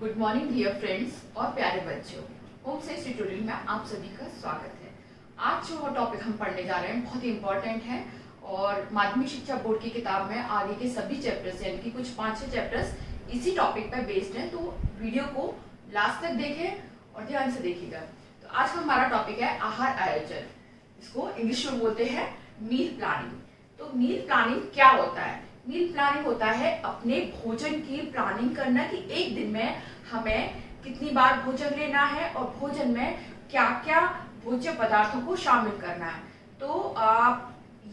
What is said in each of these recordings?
Good morning dear friends और प्यारे बच्चों। होम साइंस ट्यूटोरियल में आप सभी का स्वागत है। आज जो टॉपिक हम पढ़ने जा रहे हैं बहुत ही इंपॉर्टेंट है और माध्यमिक शिक्षा बोर्ड की किताब में आगे के सभी चैप्टर्स यानी कि कुछ 5-6 चैप्टर्स इसी टॉपिक पर बेस्ड हैं। तो वीडियो को लास्ट तक देखें और ध्यान से देखिएगा। तो आज का हमारा टॉपिक है आहार आयोजन। इसको इंग्लिश में बोलते हैं मील प्लानिंग। तो मील प्लानिंग क्या होता है? मील प्लानिंग होता है अपने भोजन की प्लानिंग करना कि एक दिन में हमें कितनी बार भोजन लेना है और भोजन में क्या क्या भोज्य पदार्थों को शामिल करना है। तो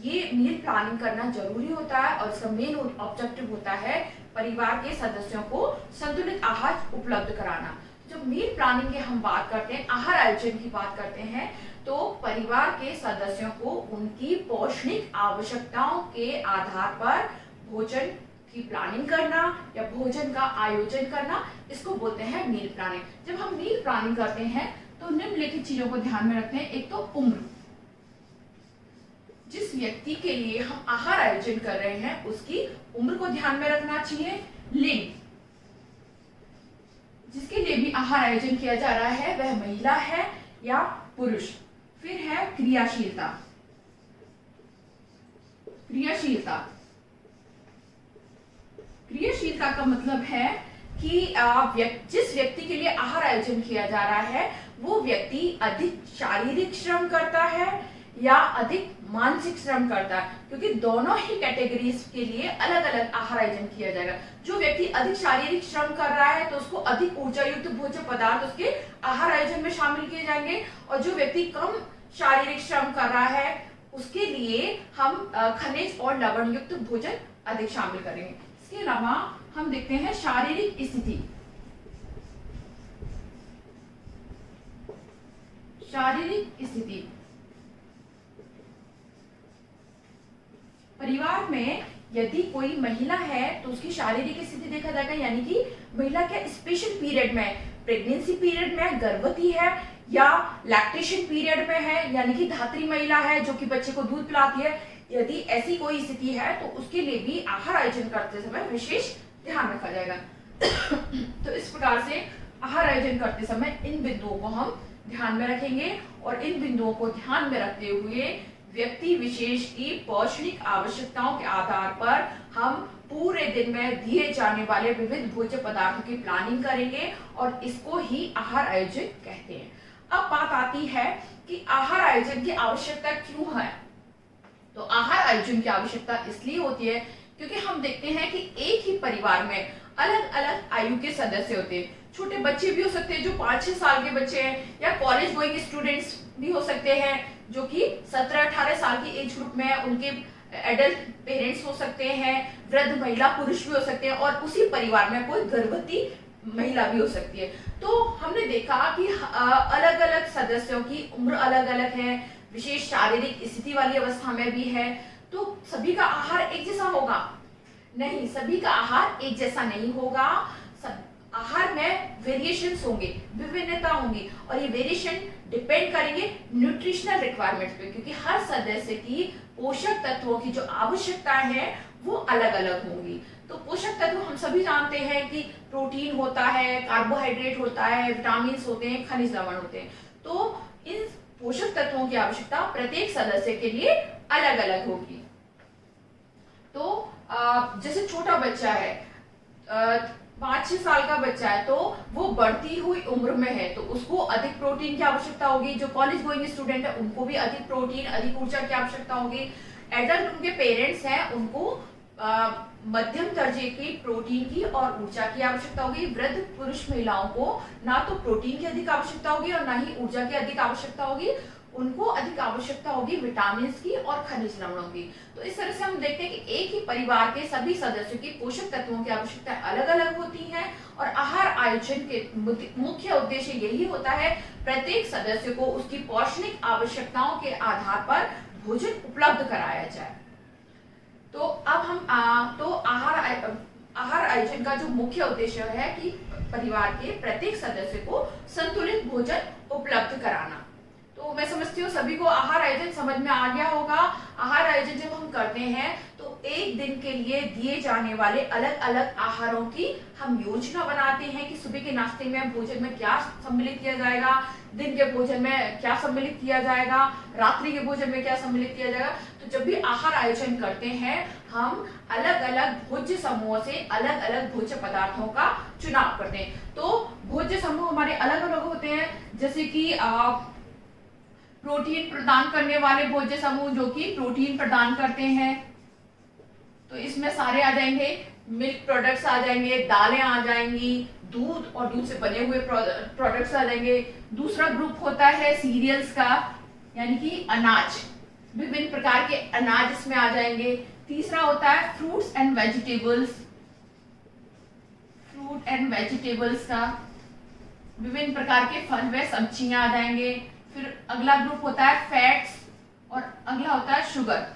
ये मील प्लानिंग करना जरूरी होता है और इसका मेन ऑब्जेक्टिव होता है परिवार के सदस्यों को संतुलित आहार उपलब्ध कराना। जब मील प्लानिंग की हम बात करते हैं, आहार आयोजन की बात करते हैं, तो परिवार के सदस्यों को उनकी पौष्टिक आवश्यकताओं के आधार पर भोजन की प्लानिंग करना या भोजन का आयोजन करना, इसको बोलते हैं मील प्लानिंग। जब हम मील प्लानिंग करते हैं तो निम्नलिखित चीजों को ध्यान में रखते हैं। एक तो उम्र, जिस व्यक्ति के लिए हम आहार आयोजन कर रहे हैं उसकी उम्र को ध्यान में रखना चाहिए। लिंग, जिसके लिए भी आहार आयोजन किया जा रहा है वह महिला है या पुरुष। फिर है क्रियाशीलता। क्रियाशीलता का मतलब है कि जिस व्यक्ति के लिए आहार आयोजन किया जा रहा है वो व्यक्ति अधिक शारीरिक श्रम करता है या अधिक मानसिक श्रम करता है, क्योंकि दोनों ही कैटेगरीज के लिए अलग अलग आहार आयोजन किया जाएगा। जो व्यक्ति अधिक शारीरिक श्रम कर रहा है तो उसको अधिक ऊर्जा युक्त भोज्य पदार्थ उसके आहार आयोजन में शामिल किए जाएंगे, और जो व्यक्ति कम शारीरिक श्रम कर रहा है उसके लिए हम खनिज और लवण युक्त भोजन अधिक शामिल करेंगे। इसके अलावा हम देखते हैं शारीरिक स्थिति। परिवार में यदि कोई महिला है तो उसकी शारीरिक स्थिति देखा जाएगा, यानी कि महिला क्या स्पेशल पीरियड में, प्रेगनेंसी पीरियड में, गर्भवती है या लैक्टेशन पीरियड में है, यानी कि धात्री महिला है जो कि बच्चे को दूध पिलाती है। यदि ऐसी कोई स्थिति है तो उसके लिए भी आहार आयोजन करते समय विशेष ध्यान रखा जाएगा। तो इस प्रकार से आहार आयोजन करते समय इन बिंदुओं को हम ध्यान में रखेंगे और इन बिंदुओं को ध्यान में रखते हुए व्यक्ति विशेष की पौष्टिक आवश्यकताओं के आधार पर हम पूरे दिन में दिए जाने वाले विविध भोज्य पदार्थों की प्लानिंग करेंगे और इसको ही आहार आयोजन कहते हैं। अब बात आती है कि आहार आयोजन की आवश्यकता क्यों है। तो आहार आयोजन की आवश्यकता इसलिए होती है क्योंकि हम देखते हैं कि एक ही परिवार में अलग अलग आयु के सदस्य होते हैं। छोटे बच्चे भी हो सकते हैं जो 5-6 साल के बच्चे हैं, या कॉलेज गोइंग स्टूडेंट्स भी हो सकते हैं जो कि 17-18 साल की एज ग्रुप में है, उनके एडल्ट पेरेंट्स हो सकते हैं, वृद्ध महिला पुरुष भी हो सकते हैं, और उसी परिवार में कोई गर्भवती महिला भी हो सकती है। तो हमने देखा कि अलग अलग सदस्यों की उम्र अलग अलग है, विशेष शारीरिक स्थिति वाली अवस्था में भी है। तो सभी का आहार एक जैसा होगा? नहीं, सभी का आहार एक जैसा नहीं होगा। आहार में वेरिएशंस होंगे, विभिन्नता होंगी, और ये वेरिएशन डिपेंड करेंगे न्यूट्रिशनल रिक्वायरमेंट्स पे, क्योंकि हर सदस्य की पोषक तत्वों की जो आवश्यकताएं हैं वो अलग अलग होंगी। तो पोषक तत्व हम सभी जानते हैं कि प्रोटीन होता है, कार्बोहाइड्रेट होता है, विटामिन होते हैं, खनिज लवण होते हैं। तो इन पोषक तत्वों की आवश्यकता प्रत्येक सदस्य के लिए अलग अलग होगी। तो जैसे छोटा बच्चा है, 5-6 साल का बच्चा है, तो वो बढ़ती हुई उम्र में है तो उसको अधिक प्रोटीन की आवश्यकता होगी। जो कॉलेज गोइंग स्टूडेंट है उनको भी अधिक प्रोटीन, अधिक ऊर्जा की आवश्यकता होगी। एडल्ट उनके पेरेंट्स हैं उनको मध्यम दर्जे की प्रोटीन की और ऊर्जा की आवश्यकता होगी। वृद्ध पुरुष महिलाओं को ना तो प्रोटीन की अधिक आवश्यकता होगी और ना ही ऊर्जा की अधिक आवश्यकता होगी, उनको अधिक आवश्यकता होगी विटामिन की और खनिज लवणों की। तो इस तरह से हम देखते हैं कि एक ही परिवार के सभी सदस्यों की पोषक तत्वों की आवश्यकता अलग अलग होती है, और आहार आयोजन के मुख्य उद्देश्य यही होता है प्रत्येक सदस्य को उसकी पौष्टिक आवश्यकताओं के आधार पर भोजन उपलब्ध कराया जाए। तो अब हम आहार आयोजन का जो मुख्य उद्देश्य है कि परिवार के प्रत्येक सदस्य को संतुलित भोजन उपलब्ध कराना। तो मैं समझती हूँ सभी को आहार आयोजन समझ में आ गया होगा। आहार आयोजन जब हम करते हैं तो एक दिन के लिए दिए जाने वाले अलग अलग आहारों की हम योजना बनाते हैं कि सुबह के नाश्ते में भोजन में क्या सम्मिलित किया जाएगा, दिन के भोजन में क्या सम्मिलित किया जाएगा, रात्रि के भोजन में क्या सम्मिलित किया जाएगा। तो जब भी आहार आयोजन करते हैं हम अलग अलग भोज्य समूहों से अलग अलग भोज्य पदार्थों का चुनाव करते हैं। तो भोज्य समूह हमारे अलग अलग होते हैं, जैसे कि प्रोटीन प्रदान करने वाले भोज्य समूह जो कि प्रोटीन प्रदान करते हैं, तो इसमें सारे आ जाएंगे, मिल्क प्रोडक्ट्स आ जाएंगे, दालें आ जाएंगी, दूध और दूध से बने हुए प्रोडक्ट्स आ जाएंगे। दूसरा ग्रुप होता है सीरियल्स का, यानी कि अनाज, विभिन्न प्रकार के अनाज इसमें आ जाएंगे। तीसरा होता है fruits and vegetables, fruit and vegetables का, विभिन्न प्रकार के फल व सब्जियां आ जाएंगे। फिर अगला ग्रुप होता है फैट्स और अगला होता है शुगर।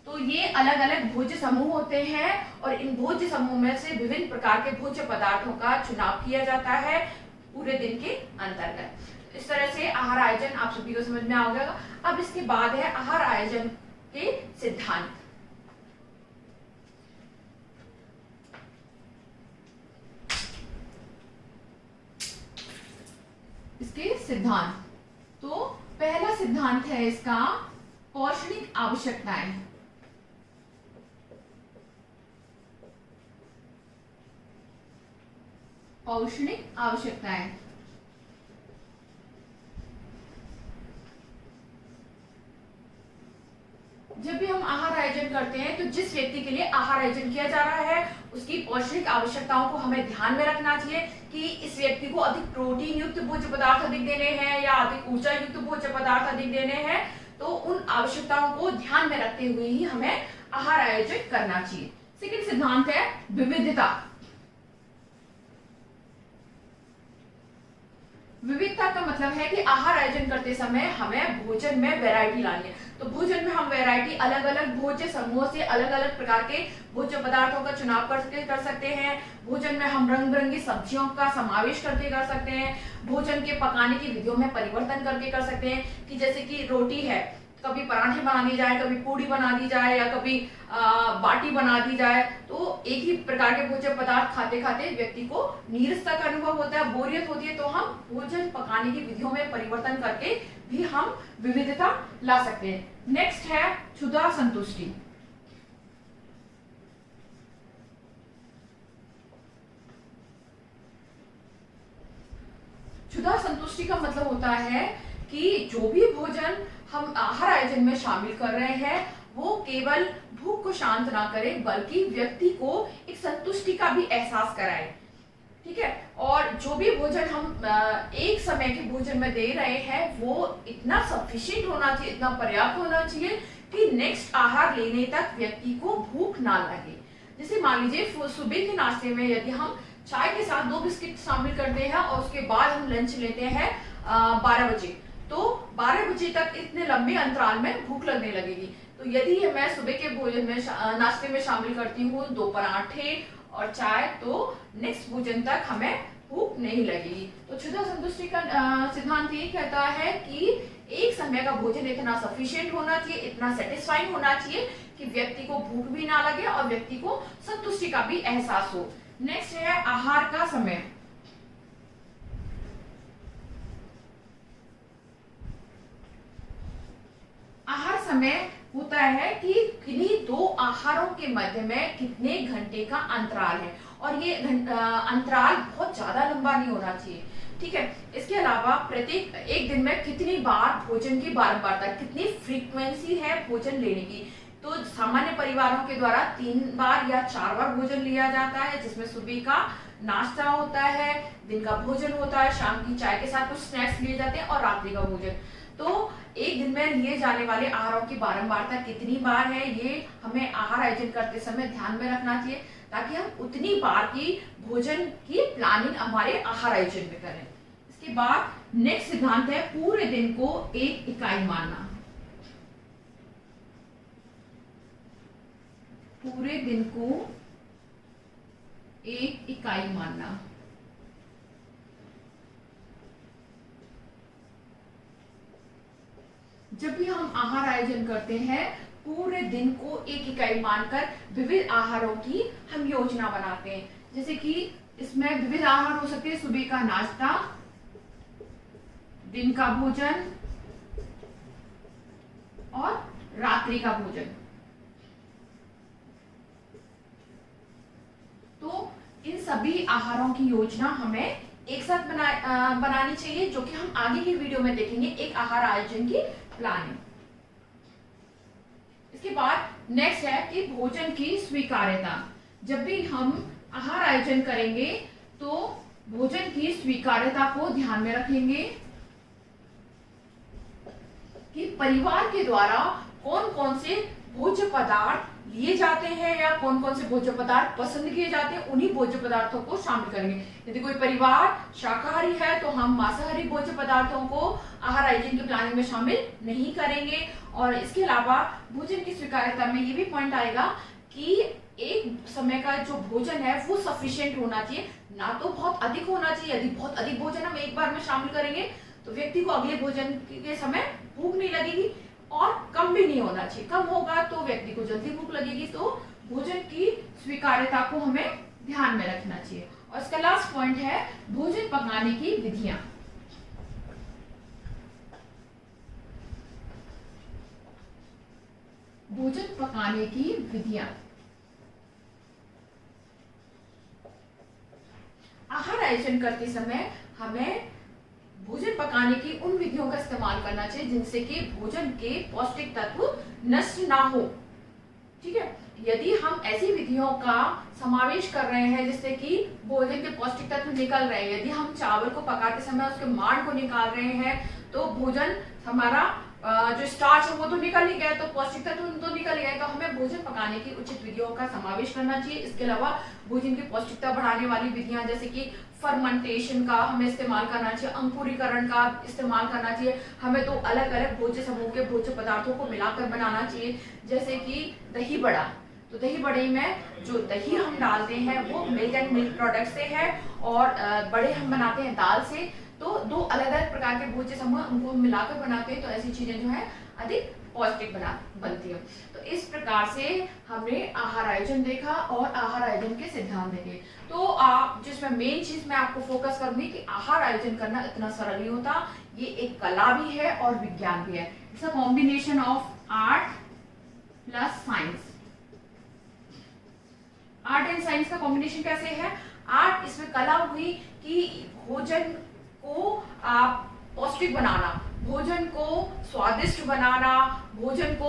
तो ये अलग अलग भोज्य समूह होते हैं और इन भोज्य समूह में से विभिन्न प्रकार के भोज्य पदार्थों का चुनाव किया जाता है पूरे दिन के अंतर्गत। इस तरह से आहार आयोजन आप सभी को समझ में आ गया। अब इसके बाद है आहार आयोजन के सिद्धांत। इसके सिद्धांत, तो पहला सिद्धांत है इसका पौष्टिक आवश्यकताएं। पौष्टिक आवश्यकताएं, जब भी हम आहार आयोजन करते हैं तो जिस व्यक्ति के लिए आहार आयोजन किया जा रहा है उसकी पौष्टिक आवश्यकताओं को हमें ध्यान में रखना चाहिए कि इस व्यक्ति को अधिक प्रोटीन युक्त भोज्य पदार्थ अधिक देने हैं या अधिक ऊर्जा युक्त भोज्य पदार्थ अधिक देने हैं। तो उन आवश्यकताओं को ध्यान में रखते हुए ही हमें आहार आयोजन करना चाहिए। सेकंड सिद्धांत है विविधता। विविधता का मतलब है कि आहार आयोजन करते समय हमें भोजन में वैरायटी लानी है। तो भोजन में हम वैरायटी अलग अलग भोज्य समूह से अलग अलग प्रकार के भोज्य पदार्थों का चुनाव कर सकते हैं। भोजन में हम रंग बिरंगी सब्जियों का समावेश करके कर सकते हैं। भोजन के पकाने की विधियों में परिवर्तन करके कर सकते हैं कि जैसे कि रोटी है, कभी पराठे बना दी जाए, कभी पूड़ी बना दी जाए या कभी बाटी बना दी जाए। तो एक ही प्रकार के भोज्य पदार्थ खाते खाते व्यक्ति को नीरसता का अनुभव होता है, बोरियत होती है। तो हम भोजन पकाने की विधियों में परिवर्तन करके भी हम विविधता ला सकते हैं। नेक्स्ट है क्षुधा संतुष्टि। क्षुधा संतुष्टि का मतलब होता है कि जो भी भोजन हम आहार आयोजन में शामिल कर रहे हैं वो केवल भूख को शांत ना करे बल्कि व्यक्ति को एक संतुष्टि का भी एहसास कराए। ठीक है, और जो भी भोजन हम एक समय के भोजन में दे रहे हैं वो इतना सफिशिएंट होना चाहिए, इतना पर्याप्त होना चाहिए कि नेक्स्ट आहार लेने तक व्यक्ति को भूख ना लगे। जैसे मान लीजिए सुबह के नाश्ते में यदि हम चाय के साथ 2 बिस्किट शामिल करते हैं और उसके बाद हम लंच लेते हैं 12 बजे, तो 12 बजे तक इतने लंबे अंतराल में भूख लगने लगेगी। तो यदि मैं सुबह के भोजन में नाश्ते में शामिल करती हूँ 2 पराठे और चाय, तो नेक्स्ट भोजन तक हमें भूख नहीं लगेगी। तो क्षुधा संतुष्टि का सिद्धांत ये कहता है कि एक समय का भोजन इतना सफिशिएंट होना चाहिए, इतना सेटिस्फाइंग होना चाहिए कि व्यक्ति को भूख भी ना लगे और व्यक्ति को संतुष्टि का भी एहसास हो। नेक्स्ट है आहार का समय। आहार समय होता है कि किन्हीं 2 आहारों के मध्य में कितने घंटे का अंतराल है और ये अंतराल बहुत ज्यादा लंबा नहीं होना चाहिए। ठीक है, इसके अलावा प्रत्येक एक दिन में कितनी बार भोजन की बारंबारता, कितनी फ्रीक्वेंसी है भोजन लेने की। तो सामान्य परिवारों के द्वारा 3 बार या 4 बार भोजन लिया जाता है, जिसमें सुबह का नाश्ता होता है, दिन का भोजन होता है, शाम की चाय के साथ कुछ स्नैक्स लिए जाते हैं और रात्रि का भोजन। तो एक दिन में लिए जाने वाले आहारों की बारंबारता कितनी बार है ये हमें आहार आयोजन करते समय ध्यान में रखना चाहिए ताकि हम उतनी बार की भोजन की प्लानिंग हमारे आहार आयोजन में करें। इसके बाद नेक्स्ट सिद्धांत है पूरे दिन को एक इकाई मानना। पूरे दिन को एक इकाई मानना। जब भी हम आहार आयोजन करते हैं पूरे दिन को एक इकाई मानकर विविध आहारों की हम योजना बनाते हैं। जैसे कि इसमें विविध आहार हो सकते हैं, सुबह का नाश्ता, दिन का भोजन और रात्रि का भोजन। तो इन सभी आहारों की योजना हमें एक साथ बनानी चाहिए, जो कि हम आगे की वीडियो में देखेंगे, एक आहार आयोजन की प्लानिंग। इसके बाद नेक्स्ट है कि भोजन की स्वीकार्यता। जब भी हम आहार आयोजन करेंगे तो भोजन की स्वीकार्यता को ध्यान में रखेंगे कि परिवार के द्वारा कौन कौन से भोज्य पदार्थ लिए जाते हैं या कौन कौन से भोज्य पदार्थ पसंद किए जाते हैं, उन्हीं भोज्य पदार्थों को शामिल करेंगे। यदि कोई परिवार शाकाहारी है तो हम मांसाहारी भोज्य पदार्थों को आहार आयोजन की प्लानिंग में शामिल नहीं करेंगे। और इसके अलावा भोजन की स्वीकार्यता में ये भी पॉइंट आएगा कि एक समय का जो भोजन है वो सफिशिएंट होना चाहिए, ना तो बहुत अधिक होना चाहिए। यदि बहुत अधिक भोजन हम एक बार में शामिल करेंगे तो व्यक्ति को अगले भोजन के समय भूख नहीं लगेगी, और कम भी नहीं होना चाहिए। कम होगा तो व्यक्ति को जल्दी भूख लगेगी। तो भोजन की स्वीकार्यता को हमें ध्यान में रखना चाहिए। और इसका लास्ट पॉइंट है भोजन पकाने की विधियां। भोजन पकाने की विधियां। आहार आयोजन करते समय हमें भोजन पकाने की उन विधियों का इस्तेमाल करना चाहिए जिनसे कि भोजन के पौष्टिक तत्व नष्ट ना हो। ठीक है, यदि हम ऐसी विधियों का समावेश कर रहे हैं जिससे कि भोजन के पौष्टिक तत्व निकल रहे हैं, यदि हम चावल को पकाते समय उसके माड़ को निकाल रहे हैं तो भोजन हमारा जो स्टार्च है वो तो निकल ही गया, तो पौष्टिक तत्व तो निकल गए। तो हमें भोजन पकाने की उचित विधियों का समावेश करना चाहिए। इसके अलावा भोजन की पौष्टिकता बढ़ाने वाली विधियां जैसे कि फर्मेंटेशन का हमें इस्तेमाल करना चाहिए, अंकुरीकरण का इस्तेमाल करना चाहिए। हमें तो अलग अलग भोज्य समूह के भोज्य पदार्थों को मिलाकर बनाना चाहिए, जैसे कि दही बड़ा। तो दही बड़े में जो दही हम डालते हैं वो मिल्क एंड मिल्क प्रोडक्ट से है, और बड़े हम बनाते हैं दाल से। तो दो अलग अलग प्रकार के भोज्य समूह उनको मिलाकर बनाते हैं, तो ऐसी चीजें जो है अधिक पौष्टिक बनती है। तो इस प्रकार से हमने आहार आयोजन देखा और आहार आयोजन के सिद्धांत देखे। तो आप जिसमें मेन चीज मैं आपको फोकस करूंगी कि आहार आयोजन करना इतना सरल नहीं होता, ये एक कला भी है और विज्ञान भी है। It's a combination of art plus science. Art and science का कॉम्बिनेशन कैसे है? आर्ट इसमें कला हुई कि भोजन को आप पौष्टिक बनाना, भोजन को स्वादिष्ट बनाना, भोजन को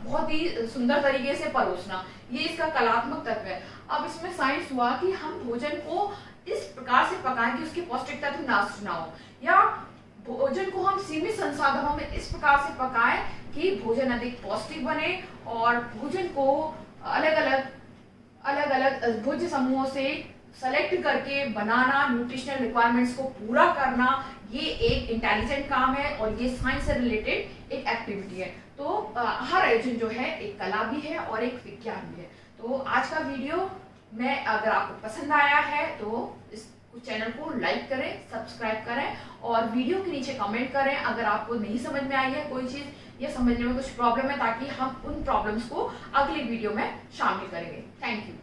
बहुत ही सुंदर तरीके से परोसना, ये इसका कलात्मक तत्व है। अब इसमें साइंस हुआ कि हम भोजन को इस प्रकार से पकाएं कि उसके पौष्टिक तत्व नष्ट ना हो, या भोजन को हम सीमित संसाधनों में इस प्रकार से पकाएं कि भोजन अधिक पौष्टिक बने, और भोजन को अलग अलग भोज्य समूहों से सेलेक्ट करके बनाना, न्यूट्रिशनल रिक्वायरमेंट्स को पूरा करना, ये एक इंटेलिजेंट काम है और ये साइंस से रिलेटेड एक एक्टिविटी है। तो आहार आयोजन जो है एक कला भी है और एक विज्ञान भी है। तो आज का वीडियो में अगर आपको पसंद आया है तो इस चैनल को लाइक करें, सब्सक्राइब करें और वीडियो के नीचे कमेंट करें अगर आपको नहीं समझ में आई है कोई चीज या समझने में कुछ प्रॉब्लम है, ताकि हम उन प्रॉब्लम्स को अगली वीडियो में शामिल करेंगे। Thank you.